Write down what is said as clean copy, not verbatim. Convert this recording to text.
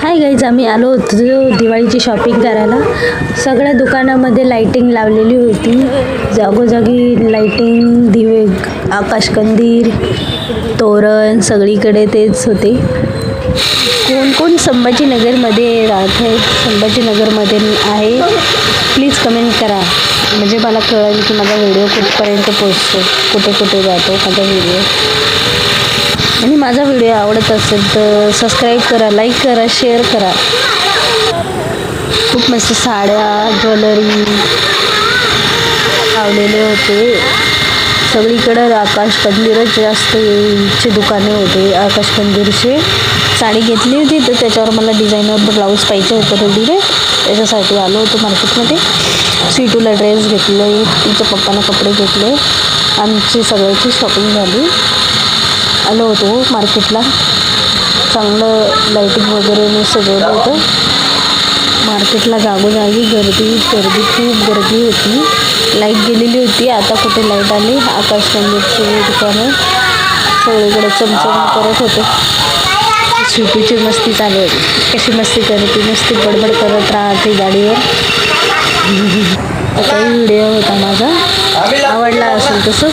Hi guys, आम्ही आलो होतो दिवाळीची शॉपिंग करायला. सगळ्या दुकानामध्ये लाईटिंग लावलेली होती. जागोजागी लाईटिंग, दिवे, आकाशकंदील, तोरण, सगळीकडे तेच होते. कोण कोण संभाजीनगरमध्ये राहत आहे, संभाजीनगरमध्ये आहे, प्लीज कमेंट करा. म्हणजे मला कळेल की माझा व्हिडिओ कुठपर्यंत पोचतो, कुठे कुठे जातो माझा व्हिडिओ. आणि माझा व्हिडिओ आवडत असेल तर सबस्क्राईब करा, लाईक करा, शेअर करा. खूप मस्त साड्या, ज्वेलरी लावलेले होते. सगळीकडं आकाशकंदीलच जास्त चे दुकाने होते. आकाशकंदीलचे साडी घेतली होती तर त्याच्यावर मला डिझायनर ब्लाऊज पाहिजे होतं रेडीमेड, त्याच्यासाठी आलो होतो मार्केटमध्ये. स्वीटूला ड्रेस घेतले, तिच्या पप्पांना कपडे घेतले, आमची सगळ्याची शॉपिंग झाली. आलो होतो मार्केटला. चांगलं लाईटिंग वगैरे मी सजवलं होतं. मार्केटला जागोजागी गर्दी खूप गर्दी होती. लाईट गेलेली होती, आता कुठे लाईट आली. आकाशकंदीलची दुकानं सगळीकडे चमचम करत होते. स्वीटूची मस्ती चालू होती. कशी मस्ती करते, मस्ती बडबड करत राहते गाडीवर. काही व्हिडिओ होता माझा, आवडला असेल तसं